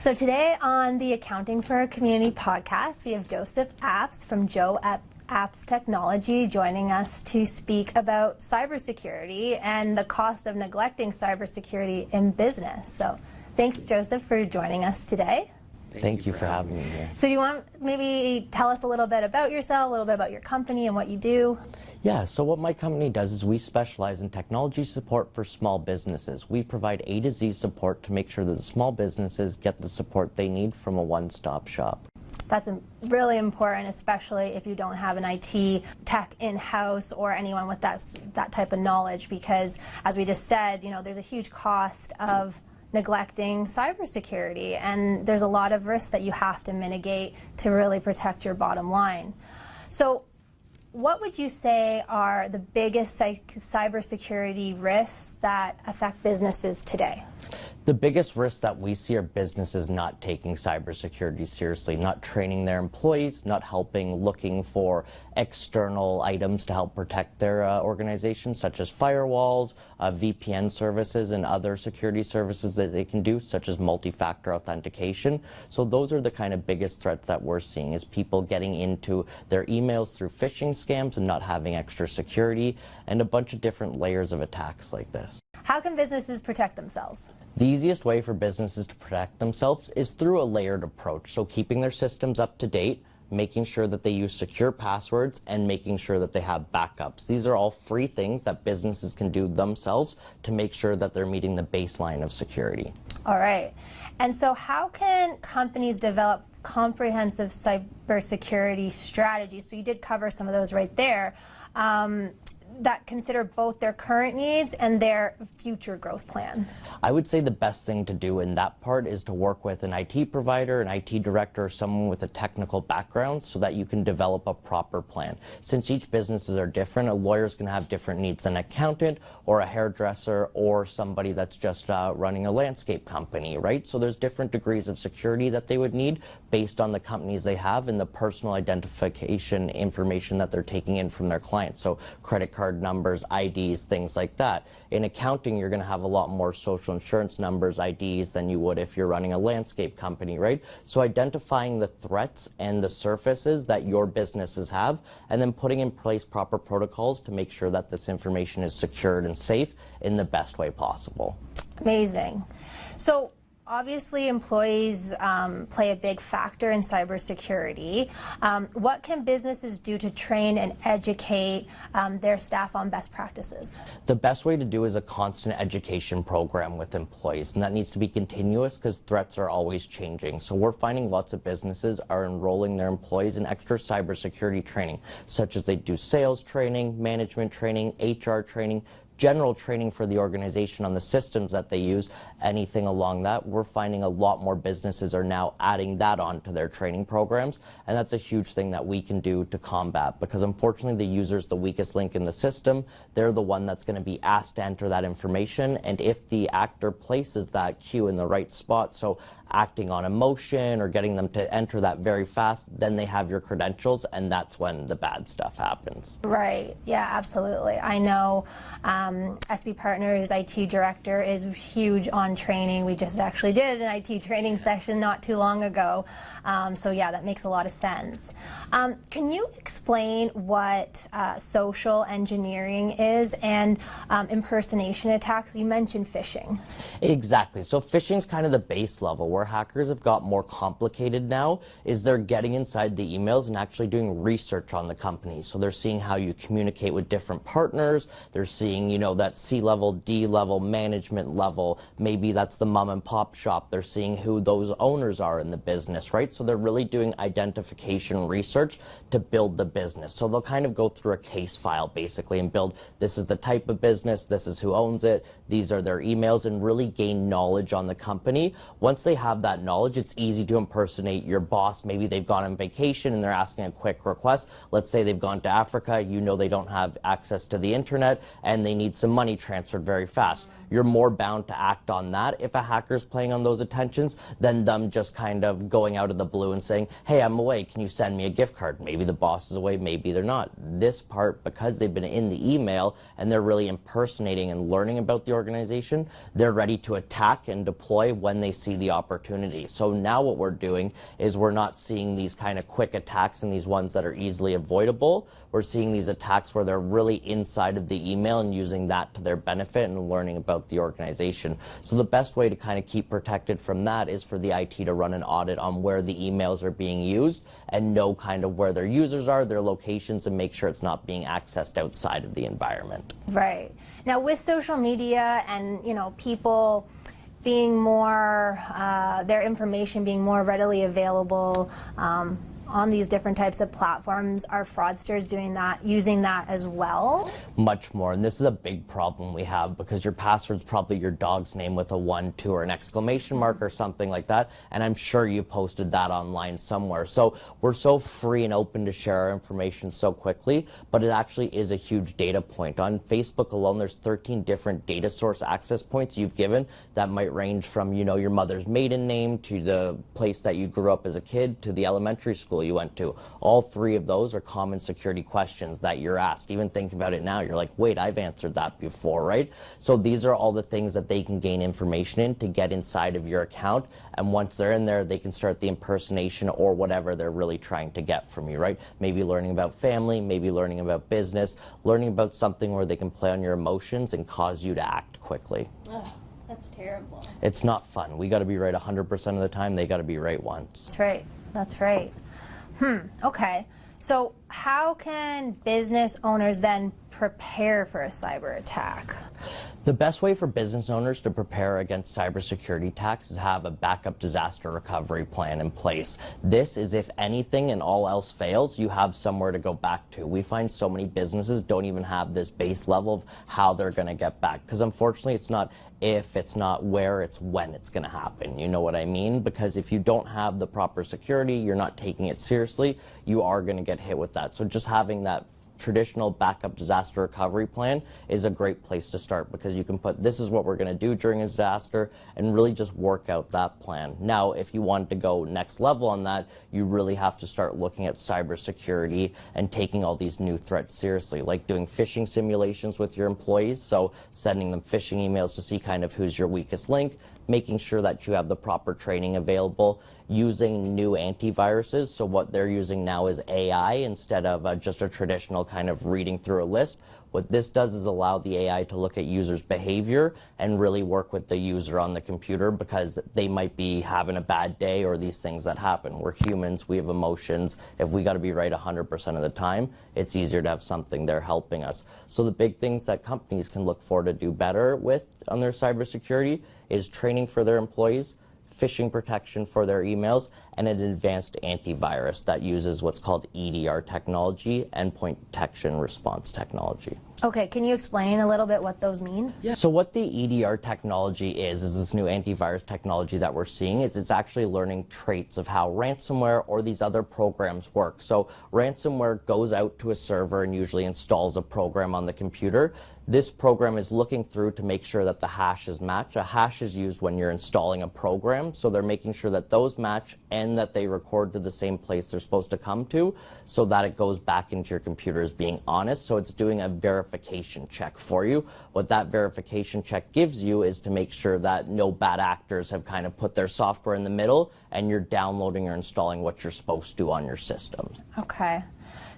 So today on the Accounting for a Community podcast, we have Joseph Apps from Joe Apps Technology joining us to speak about cybersecurity and the cost of neglecting cybersecurity in business. So thanks, Joseph, for joining us today. Thank you for having me here. So do you want maybe tell us a little bit about yourself, a little bit about your company and what you do? Yeah, so what my company does is we specialize in technology support for small businesses. We provide A to Z support to make sure that the small businesses get the support they need from a one-stop shop. That's really important, especially if you don't have an IT tech in-house or anyone with that type of knowledge, because as we just said, there's a huge cost of neglecting cybersecurity, and there's a lot of risks that you have to mitigate to really protect your bottom line. So what would you say are the biggest cybersecurity risks that affect businesses today? The biggest risks that we see are businesses not taking cybersecurity seriously, not training their employees, not looking for external items to help protect their organization, such as firewalls, VPN services, and other security services that they can do, such as multi-factor authentication. So those are the kind of biggest threats that we're seeing, is people getting into their emails through phishing scams and not having extra security, and a bunch of different layers of attacks like this. How can businesses protect themselves? The easiest way for businesses to protect themselves is through a layered approach. So keeping their systems up to date, making sure that they use secure passwords, and making sure that they have backups. These are all free things that businesses can do themselves to make sure that they're meeting the baseline of security. All right. And so how can companies develop comprehensive cybersecurity strategies? So you did cover some of those right there. That consider both their current needs and their future growth plan? I would say the best thing to do in that part is to work with an IT provider, an IT director, or someone with a technical background so that you can develop a proper plan. Since each businesses are different, a lawyer's going to have different needs than an accountant or a hairdresser or somebody that's just running a landscape company, right? So there's different degrees of security that they would need based on the companies they have and the personal identification information that they're taking in from their clients. So credit card numbers, IDs, things like that. In accounting, you're going to have a lot more social insurance numbers, IDs, than you would if you're running a landscape company, right? So identifying the threats and the surfaces that your businesses have, and then putting in place proper protocols to make sure that this information is secured and safe in the best way possible. Amazing. So obviously, employees play a big factor in cybersecurity. What can businesses do to train and educate their staff on best practices? The best way to do is a constant education program with employees, and that needs to be continuous because threats are always changing. So we're finding lots of businesses are enrolling their employees in extra cybersecurity training, such as they do sales training, management training, HR training, general training for the organization on the systems that they use, anything along that. We're finding a lot more businesses are now adding that onto their training programs, and that's a huge thing that we can do to combat, because unfortunately the user's the weakest link in the system. They're the one that's going to be asked to enter that information, and if the actor places that cue in the right spot, so acting on emotion or getting them to enter that very fast, then they have your credentials, and that's when the bad stuff happens. Right. Yeah, absolutely. I know SB Partners IT director is huge on training. We just actually did an IT training session not too long ago. So yeah, that makes a lot of sense. Can you explain what social engineering is and impersonation attacks? You mentioned phishing. Exactly. So phishing is kind of the base level. Where hackers have got more complicated now is they're getting inside the emails and actually doing research on the company. So they're seeing how you communicate with different partners. They're seeing, that C-level, D-level, management level. Maybe that's the mom and pop shop. They're seeing who those owners are in the business, right? So they're really doing identification research to build the business. So they'll kind of go through a case file basically and build, this is the type of business, this is who owns it, these are their emails, and really gain knowledge on the company. Once they have that knowledge, it's easy to impersonate your boss. Maybe they've gone on vacation and they're asking a quick request. Let's say they've gone to Africa, they don't have access to the internet and they need some money transferred very fast. You're more bound to act on that if a hacker's playing on those attentions than them just kind of going out of the blue and saying, hey, I'm away, can you send me a gift card? Maybe the boss is away, maybe they're not. This part, because they've been in the email and they're really impersonating and learning about the organization, they're ready to attack and deploy when they see the opportunity. opportunity. So now what we're doing is we're not seeing these kind of quick attacks and these ones that are easily avoidable. We're seeing these attacks where they're really inside of the email and using that to their benefit and learning about the organization. So the best way to kind of keep protected from that is for the IT to run an audit on where the emails are being used and know kind of where their users are, their locations, and make sure it's not being accessed outside of the environment. Right. Now with social media and, you know, people being more, their information being more readily available on these different types of platforms, are fraudsters doing that, using that as well? Much more, and this is a big problem we have because your password's probably your dog's name with a 1, 2, or an exclamation mark or something like that, and I'm sure you posted that online somewhere. So we're so free and open to share our information so quickly, but it actually is a huge data point. On Facebook alone, there's 13 different data source access points you've given that might range from, you know, your mother's maiden name to the place that you grew up as a kid to the elementary school you went to. All 3 of those are common security questions that you're asked. Even thinking about it now, you're like, wait, I've answered that before, right? So these are all the things that they can gain information in to get inside of your account. And once they're in there, they can start the impersonation or whatever they're really trying to get from you, right? Maybe learning about family, maybe learning about business, learning about something where they can play on your emotions and cause you to act quickly. Ugh, that's terrible. It's not fun. We got to be right 100% of the time. They got to be right once. That's right. That's right. Okay. So how can business owners then prepare for a cyber attack? The best way for business owners to prepare against cybersecurity attacks is have a backup disaster recovery plan in place. This is if anything and all else fails, you have somewhere to go back to. We find so many businesses don't even have this base level of how they're going to get back, because unfortunately it's not if, it's not where, it's when it's going to happen. You know what I mean? Because if you don't have the proper security, you're not taking it seriously, you are going to get hit with that. So just having that traditional backup disaster recovery plan is a great place to start, because you can put, this is what we're going to do during a disaster, and really just work out that plan. Now, if you want to go next level on that, you really have to start looking at cybersecurity and taking all these new threats seriously, like doing phishing simulations with your employees, so sending them phishing emails to see kind of who's your weakest link, making sure that you have the proper training available, using new antiviruses. So what they're using now is AI instead of just a traditional kind of reading through a list. What this does is allow the AI to look at users' behavior and really work with the user on the computer, because they might be having a bad day or these things that happen. We're humans, we have emotions. If we got to be right 100% of the time, it's easier to have something there helping us. So the big things that companies can look for to do better with on their cybersecurity is training for their employees, phishing protection for their emails, and an advanced antivirus that uses what's called EDR technology, endpoint detection response technology. Okay, can you explain a little bit what those mean? Yeah. So what the EDR technology is this new antivirus technology that we're seeing. It's actually learning traits of how ransomware or these other programs work. So ransomware goes out to a server and usually installs a program on the computer. This program is looking through to make sure that the hashes match. A hash is used when you're installing a program, so they're making sure that those match and that they record to the same place they're supposed to come to, so that it goes back into your computer as being honest. So it's doing a verification check for you. What that verification check gives you is to make sure that no bad actors have kind of put their software in the middle and you're downloading or installing what you're supposed to on your systems. Okay.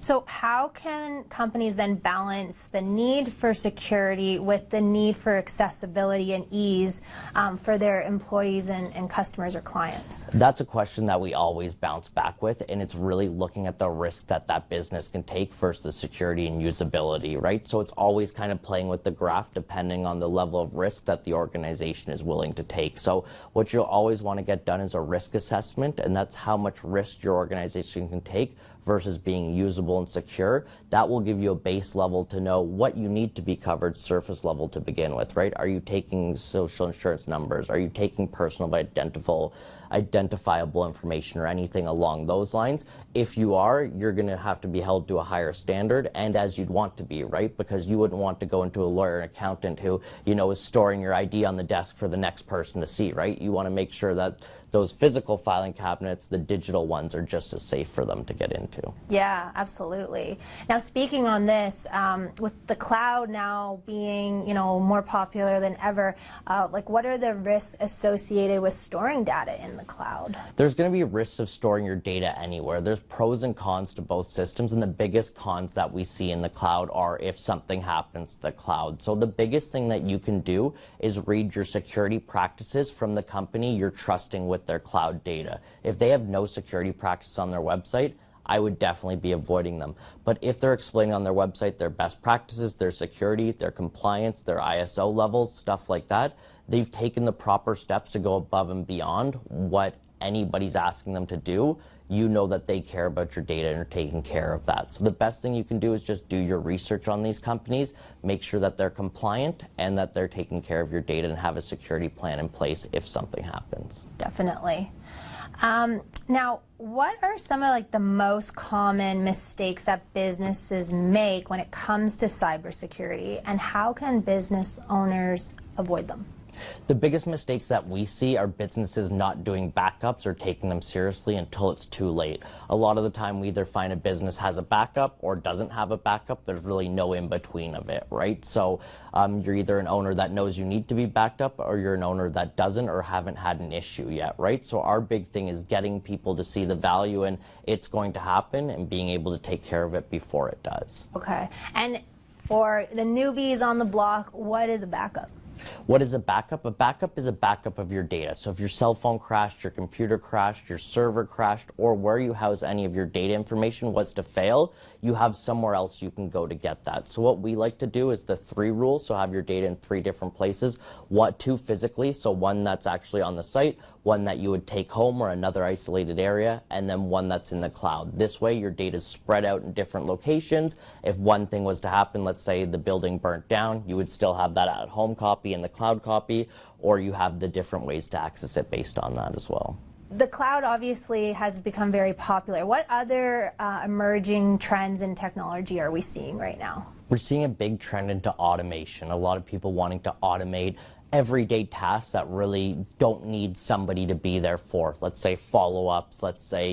So how can companies then balance the need for security with the need for accessibility and ease for their employees and customers or clients? That's a question that we always bounce back with, and it's really looking at the risk that that business can take versus the security and usability, right? So it's always kind of playing with the graph depending on the level of risk that the organization is willing to take. So what you'll always want to get done is a risk assessment, and that's how much risk your organization can take versus being usable and secure. That will give you a base level to know what you need to be covered surface level to begin with, right? Are you taking social insurance numbers? Are you taking personal identifiable information or anything along those lines? If you are, you're going to have to be held to a higher standard, and as you'd want to be, right? Because you wouldn't want to go into a lawyer and accountant who, you know, is storing your ID on the desk for the next person to see, right? You want to make sure that those physical filing cabinets, the digital ones, are just as safe for them to get into. to. Yeah, absolutely. Now, speaking on this, with the cloud now being, more popular than ever, like what are the risks associated with storing data in the cloud? There's going to be risks of storing your data anywhere. There's pros and cons to both systems, and the biggest cons that we see in the cloud are if something happens to the cloud. So the biggest thing that you can do is read your security practices from the company you're trusting with their cloud data. If they have no security practice on their website, I would definitely be avoiding them. But if they're explaining on their website their best practices, their security, their compliance, their ISO levels, stuff like that, they've taken the proper steps to go above and beyond what anybody's asking them to do. You know that they care about your data and are taking care of that. So the best thing you can do is just do your research on these companies, make sure that they're compliant and that they're taking care of your data and have a security plan in place if something happens. Definitely. Now, what are some of the most common mistakes that businesses make when it comes to cybersecurity, and how can business owners avoid them? The biggest mistakes that we see are businesses not doing backups or taking them seriously until it's too late. A lot of the time we either find a business has a backup or doesn't have a backup. There's really no in between of it, right? So you're either an owner that knows you need to be backed up, or you're an owner that doesn't or haven't had an issue yet, right? So our big thing is getting people to see the value in it's going to happen and being able to take care of it before it does. Okay. And for the newbies on the block, what is a backup? What is a backup? A backup is a backup of your data. So if your cell phone crashed, your computer crashed, your server crashed, or where you house any of your data information was to fail, you have somewhere else you can go to get that. So what we like to do is the 3 rules. So have your data in 3 different places. 2 physically, so one that's actually on the site, one that you would take home or another isolated area, and then one that's in the cloud. This way your data is spread out in different locations. If one thing was to happen, let's say the building burnt down, you would still have that at home copy and the cloud copy, or you have the different ways to access it based on that as well. The cloud obviously has become very popular. What other emerging trends in technology are we seeing right now? We're seeing a big trend into automation. A lot of people wanting to automate everyday tasks that really don't need somebody to be there for. Let's say follow-ups, let's say,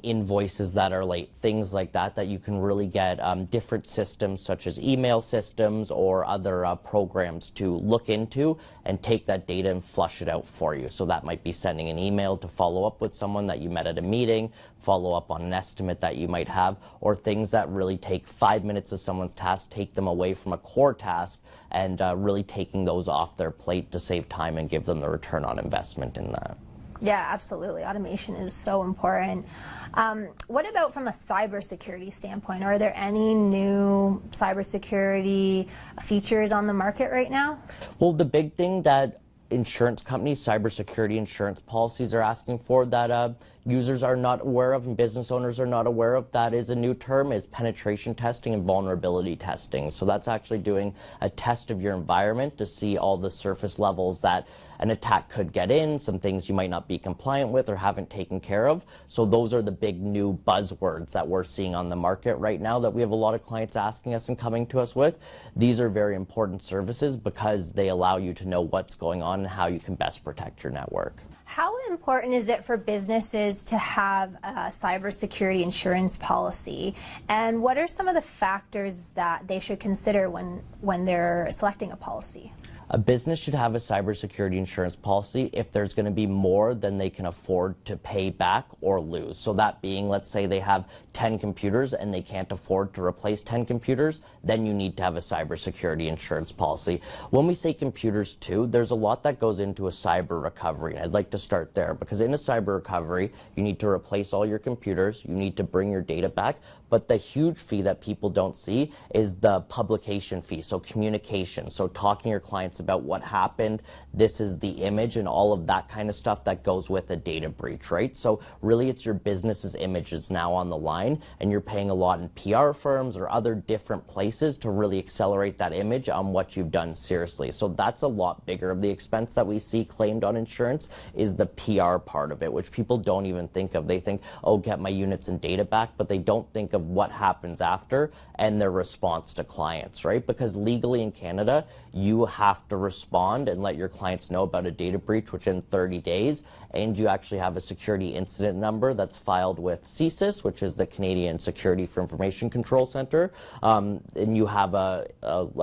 invoices that are late, things like that, that you can really get different systems such as email systems or other programs to look into and take that data and flush it out for you. So that might be sending an email to follow up with someone that you met at a meeting, follow up on an estimate that you might have, or things that really take 5 minutes of someone's task, take them away from a core task, and really taking those off their plate to save time and give them the return on investment in that. Yeah, absolutely. Automation is so important. What about from a cybersecurity standpoint? Are there any new cybersecurity features on the market right now? Well, the big thing that insurance companies, cybersecurity insurance policies are asking for that users are not aware of and business owners are not aware of, that is a new term, is penetration testing and vulnerability testing. So that's actually doing a test of your environment to see all the surface levels that an attack could get in, some things you might not be compliant with or haven't taken care of. So those are the big new buzzwords that we're seeing on the market right now that we have a lot of clients asking us and coming to us with. These are very important services because they allow you to know what's going on and how you can best protect your network. How important is it for businesses to have a cybersecurity insurance policy? And what are some of the factors that they should consider when they're selecting a policy? A business should have a cybersecurity insurance policy if there's going to be more than they can afford to pay back or lose. So that being, let's say they have 10 computers and they can't afford to replace 10 computers, then you need to have a cybersecurity insurance policy. When we say computers too, there's a lot that goes into a cyber recovery. And I'd like to start there because in a cyber recovery, you need to replace all your computers, you need to bring your data back, but the huge fee that people don't see is the publication fee, so communication, so talking to your clients about what happened, this is the image, and all of that kind of stuff that goes with a data breach, right? So really it's your business's image is now on the line, and you're paying a lot in PR firms or other different places to really accelerate that image on what you've done seriously. So that's a lot bigger of the expense that we see claimed on insurance is the PR part of it, which people don't even think of. They think, oh, get my units and data back, but they don't think of what happens after and their response to clients, right? Because legally in Canada, you have to respond and let your clients know about a data breach within 30 days, and you actually have a security incident number that's filed with CSIS, which is the Canadian Security for Information Control Center, and you have a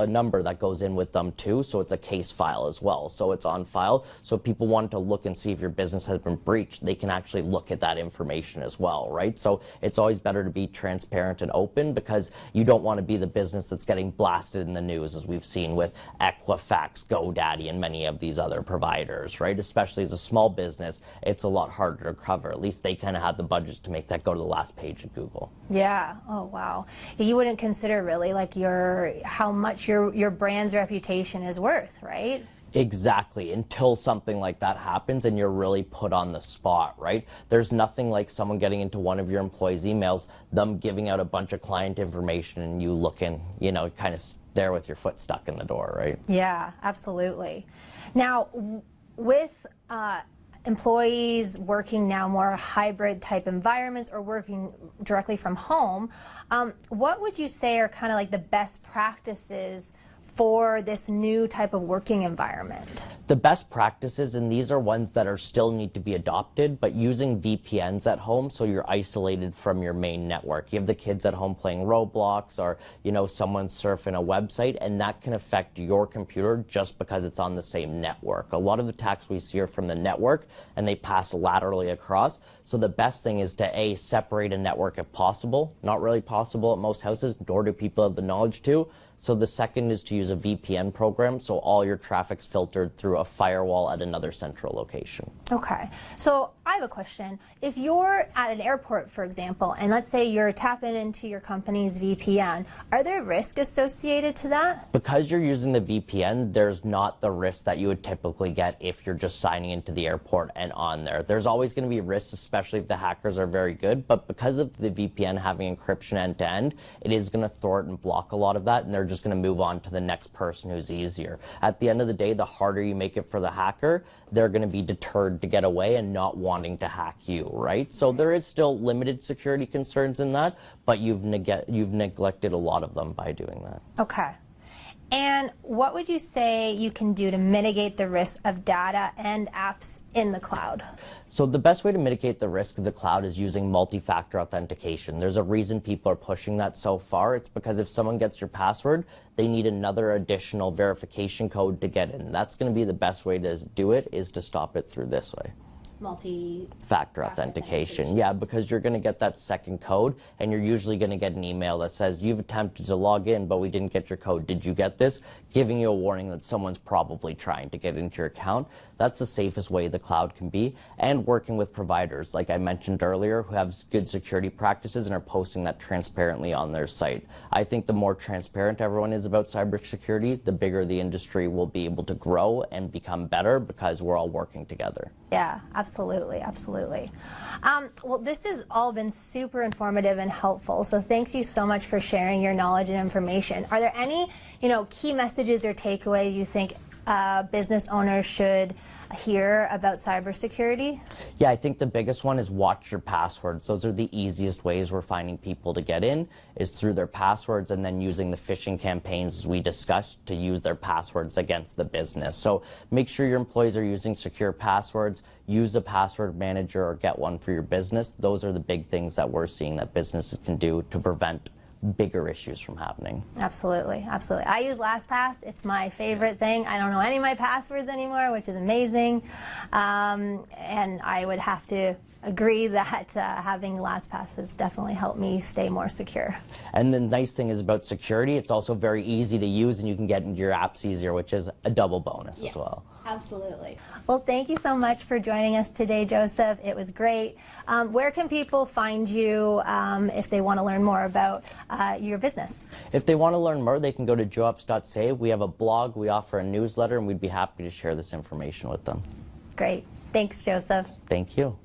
number that goes in with them too, so it's a case file as well. So it's on file, so if people want to look and see if your business has been breached, they can actually look at that information as well, right? So it's always better to be transparent and open, because you don't want to be the business that's getting blasted in the news, as we've seen with Equifax, GoDaddy, and many of these other providers, right? Especially as a small business, it's a lot harder to cover. At least they kind of have the budgets to make that go to the last page of Google. Yeah. Oh, wow. You wouldn't consider really like how much your brand's reputation is worth, right? Exactly, until something like that happens and you're really put on the spot, right? There's nothing like someone getting into one of your employees' emails, them giving out a bunch of client information, and you looking, kind of there with your foot stuck in the door, right? Yeah, absolutely. Now, with employees working now more hybrid type environments or working directly from home, what would you say are kind of like the best practices for this new type of working environment? The best practices, and these are ones that are still need to be adopted, but using VPNs at home so you're isolated from your main network. You have the kids at home playing Roblox, or someone surfing a website, and that can affect your computer just because it's on the same network. A lot of the attacks we see are from the network, and they pass laterally across. So the best thing is to separate a network if possible. Not really possible at most houses, nor do people have the knowledge to. So the second is to use a VPN program, so all your traffic's filtered through a firewall at another central location. Okay, so I have a question. If you're at an airport, for example, and let's say you're tapping into your company's VPN, are there risks associated to that? Because you're using the VPN, there's not the risk that you would typically get if you're just signing into the airport and on there. There's always going to be risks, especially if the hackers are very good, but because of the VPN having encryption end-to-end, it is going to thwart and block a lot of that, and they're just going to move on to the next person who's easier. At the end of the day, the harder you make it for the hacker, they're going to be deterred to get away and not wanting to hack you, right? So there is still limited security concerns in that, but you've neglected a lot of them by doing that. Okay. And what would you say you can do to mitigate the risk of data and apps in the cloud? So the best way to mitigate the risk of the cloud is using multi-factor authentication. There's a reason people are pushing that so far. It's because if someone gets your password, they need another additional verification code to get in. That's going to be the best way to do it, is to stop it through this way. Multi-factor authentication. Yeah, because you're going to get that second code, and you're usually going to get an email that says, you've attempted to log in, but we didn't get your code. Did you get this? Giving you a warning that someone's probably trying to get into your account. That's the safest way the cloud can be. And working with providers, like I mentioned earlier, who have good security practices and are posting that transparently on their site. I think the more transparent everyone is about cybersecurity, the bigger the industry will be able to grow and become better, because we're all working together. Yeah, absolutely, absolutely. Well, this has all been super informative and helpful, so thank you so much for sharing your knowledge and information. Are there any, key messages or takeaways you think business owners should hear about cybersecurity? Yeah, I think the biggest one is watch your passwords. Those are the easiest ways we're finding people to get in, is through their passwords, and then using the phishing campaigns, as we discussed, to use their passwords against the business. So make sure your employees are using secure passwords, use a password manager or get one for your business. Those are the big things that we're seeing that businesses can do to prevent bigger issues from happening. Absolutely, absolutely. I use LastPass. It's my favorite thing. I don't know any of my passwords anymore, which is amazing. And I would have to agree that having LastPass has definitely helped me stay more secure. And the nice thing is about security, it's also very easy to use, and you can get into your apps easier, which is a double bonus as well. Absolutely. Well, thank you so much for joining us today, Joseph. It was great. Where can people find you if they want to learn more about your business? If they want to learn more, they can go to joeups.ca. We have a blog, we offer a newsletter, and we'd be happy to share this information with them. Great. Thanks, Joseph. Thank you.